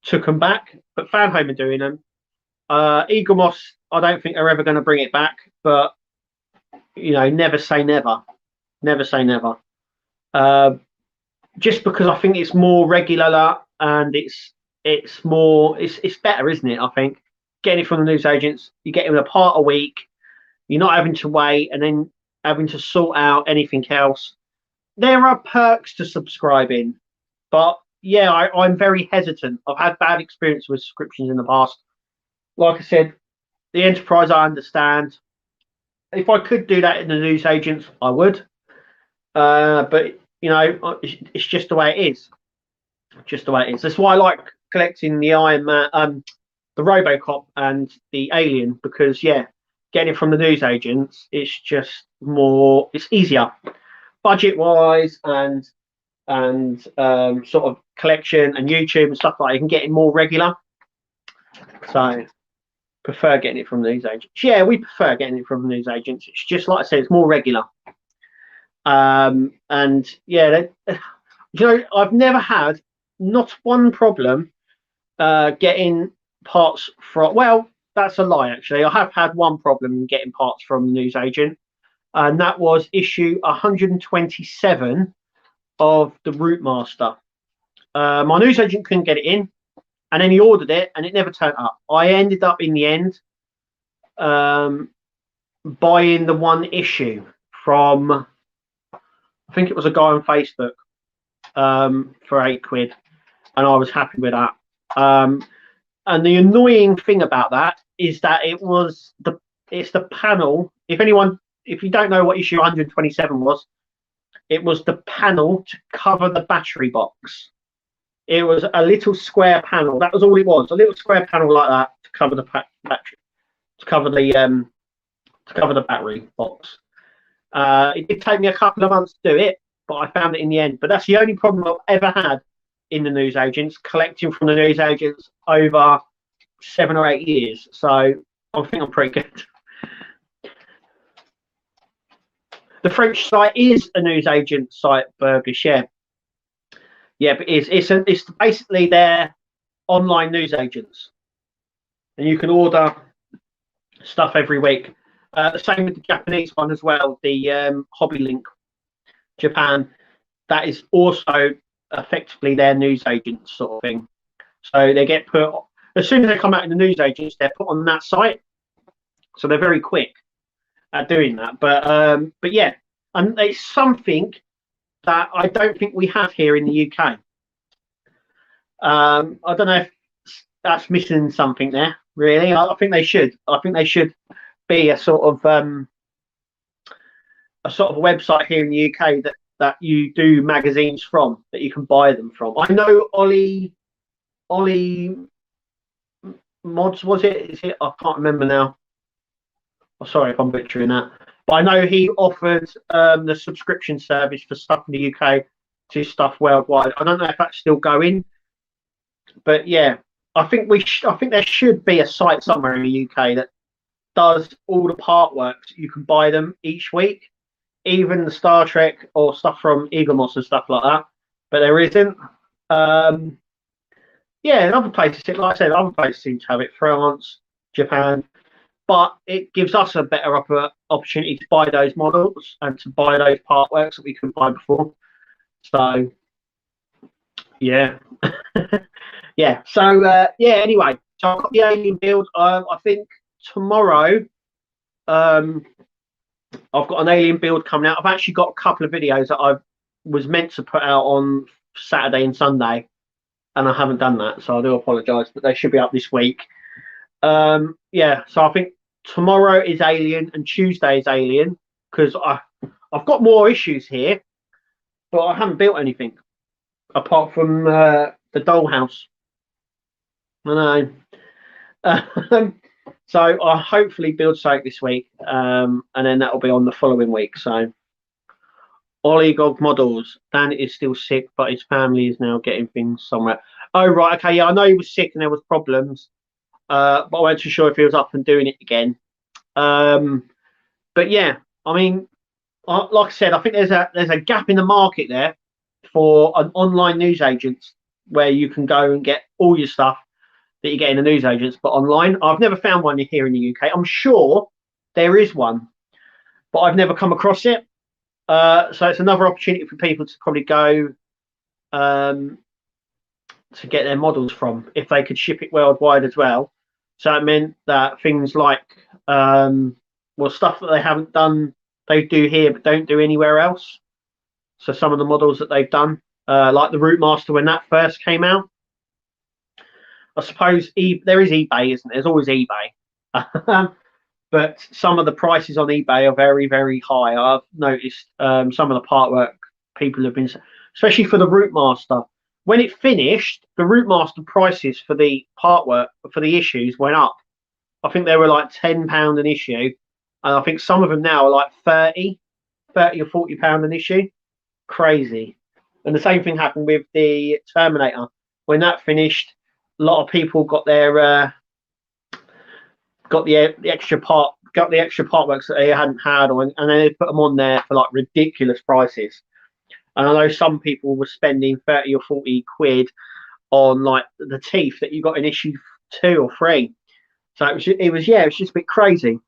took them back. But Fan Home are doing them. Eagle Moss, I don't think they're ever going to bring it back. But never say never. Never say never. Just because I think it's more regular and it's better, isn't it? I think getting it from the newsagents, you get it in a part a week. You're not having to wait and then having to sort out anything else. There are perks to subscribing, but yeah, I'm very hesitant. I've had bad experience with subscriptions in the past. Like I said, the Enterprise I understand. If I could do that in the newsagents, I would. But it's just the way it is. Just the way it is. That's why I like collecting the Iron Man, the RoboCop, and the Alien, because getting it from the newsagents, it's just more. It's easier, budget wise, and sort of collection and YouTube and stuff like that. You can get it more regular. So prefer getting it from the newsagents. Yeah, we prefer getting it from the newsagents. It's just like I said, it's more regular. And yeah, I've never had not one problem getting parts from. Well, that's a lie. Actually, I have had one problem getting parts from the newsagent, and that was issue 127 of the Rootmaster. My newsagent couldn't get it in, and then he ordered it, and it never turned up. I ended up in the end buying the one issue from. I think it was a guy on Facebook for £8, and I was happy with that. And the annoying thing about that is that it's the panel. If you don't know what issue 127 was, it was the panel to cover the battery box. It was a little square panel. That was all it was. A little square panel like that to cover the battery, to cover the battery box. It did take me a couple of months to do it, but I found it in the end. But that's the only problem I've ever had in the newsagents, collecting from the newsagents over 7 or 8 years. So I think I'm pretty good. The French site is a newsagent site, Burgish, yeah. Yeah, but it's basically their online newsagents. And you can order stuff every week. The same with the Japanese one as well, the Hobby Link Japan. That is also effectively their newsagent sort of thing. So they get put as soon as they come out in the newsagents, they're put on that site. So they're very quick at doing that. But yeah, and it's something that I don't think we have here in the UK. I don't know if that's missing something there. Really, I think they should. I think they should be a sort of website here in the UK that you do magazines from, that you can buy them from. I know Ollie Mods, was it? Is it? I can't remember now. I'm sorry if I'm butchering that, but I know he offered the subscription service for stuff in the UK to stuff worldwide. I don't know if that's still going, but yeah, I think there should be a site somewhere in the UK that does all the part works. You can buy them each week, even the Star Trek or stuff from Eagle Moss and stuff like that. But there isn't. Yeah, in other places, like I said, other places seem to have it. France, Japan, but it gives us a better opportunity to buy those models and to buy those part works that we couldn't buy before. So, yeah, yeah. So, yeah. Anyway, so I've got the alien build. I think tomorrow, I've got an alien build coming out. I've actually got a couple of videos that I was meant to put out on Saturday and Sunday, and I haven't done that, so I do apologise, but they should be up this week. Yeah, so I think tomorrow is alien and Tuesday is alien, because I've got more issues here, but I haven't built anything apart from the dollhouse. I know. So I'll hopefully build something this week, and then that'll be on the following week. So Ollie Gog Models. Dan is still sick, but his family is now getting things somewhere. Oh, right. Okay. Yeah, I know he was sick and there was problems, but I wasn't too sure if he was up and doing it again. But yeah, I mean, like I said, I think there's a gap in the market there for an online newsagent where you can go and get all your stuff that you get in the newsagents, but online. I've never found one here in the UK. I'm sure there is one, but I've never come across it. So it's another opportunity for people to probably go um, to get their models from if they could ship it worldwide as well. So it meant that things like well, stuff that they haven't done, they do here but don't do anywhere else. So some of the models that they've done, like the Route Master when that first came out, I suppose there is eBay, isn't there? There's always eBay. But some of the prices on eBay are very, very high. I've noticed some of the part work people have been, especially for the Route Master. When it finished, the Route Master prices for the part work for the issues went up. I think they were like £10 an issue, and I think some of them now are like 30 or £40 an issue. Crazy. And the same thing happened with the Terminator. When that finished, a lot of people got their got the extra part works that they hadn't had, and then they put them on there for like ridiculous prices. And I know some people were spending 30 or 40 quid on like the teeth that you got in issue 2 or 3. So it was just a bit crazy.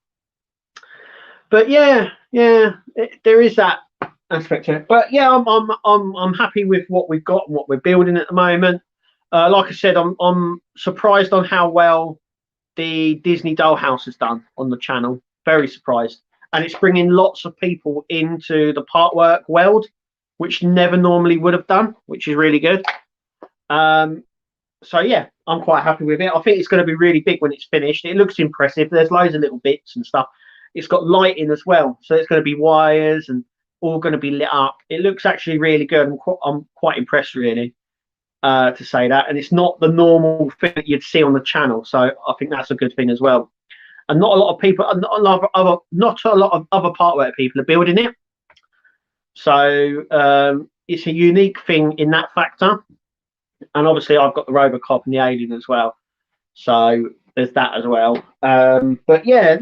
But there is that aspect to it. But yeah, I'm happy with what we've got and what we're building at the moment. Like I said, I'm surprised on how well the Disney Dollhouse has done on the channel. Very surprised, and it's bringing lots of people into the part work world, which never normally would have done, which is really good. So yeah, I'm quite happy with it. I think it's going to be really big when it's finished. It looks impressive. There's loads of little bits and stuff. It's got lighting as well, so it's going to be wires and all going to be lit up. It looks actually really good. I'm quite impressed, really, to say that. And it's not the normal thing that you'd see on the channel, so I think that's a good thing as well. And not a lot of people, not a lot of other part work people are building it. So it's a unique thing in that factor. And obviously, I've got the Robocop and the Alien as well. So there's that as well. But yeah,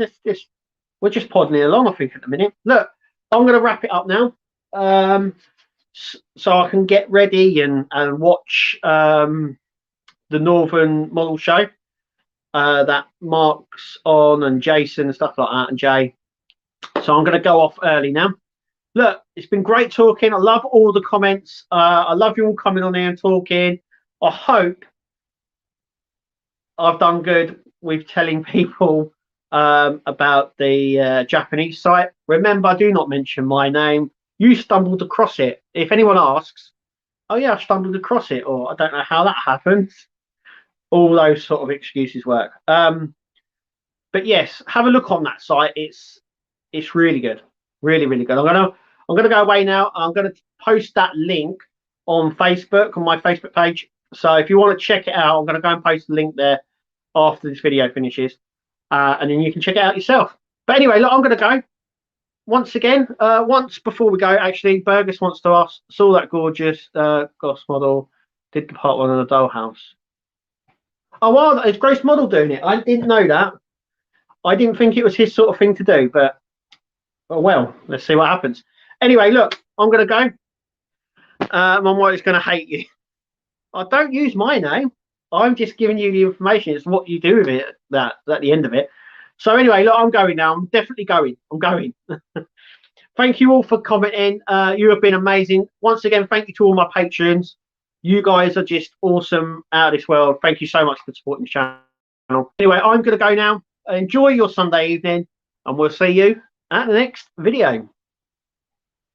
we're just podding it along, I think, at the minute. Look, I'm going to wrap it up now, so I can get ready and watch the Northern Model Show that Mark's on, and Jason and stuff like that, and Jay. So I'm going to go off early now. Look, it's been great talking. I love all the comments. I love you all coming on here and talking. I hope I've done good with telling people about the Japanese site. Remember, do not mention my name. You stumbled across it. If anyone asks, oh yeah, I stumbled across it, or I don't know how that happens. All those sort of excuses work. But yes, have a look on that site. It's really good, really, really good. I'm gonna go away now. I'm gonna post that link on Facebook, on my Facebook page. So if you want to check it out, I'm gonna go and post the link there after this video finishes, and then you can check it out yourself. But anyway, look, I'm gonna go. Once again, once before we go, actually, Burgess wants to ask, saw that gorgeous Goss model, did the part 1 on the Dollhouse. Oh, wow, is Grace Model doing it? I didn't know that. I didn't think it was his sort of thing to do, but oh, well, let's see what happens. Anyway, look, I'm going to go. My wife's going to hate you. I don't use my name. I'm just giving you the information. It's what you do with it that at the end of it. So anyway, look, I'm going now. I'm definitely going. I'm going. Thank you all for commenting. You have been amazing. Once again, thank you to all my patrons. You guys are just awesome, out of this world. Thank you so much for supporting the channel. Anyway, I'm going to go now. Enjoy your Sunday evening, and we'll see you at the next video.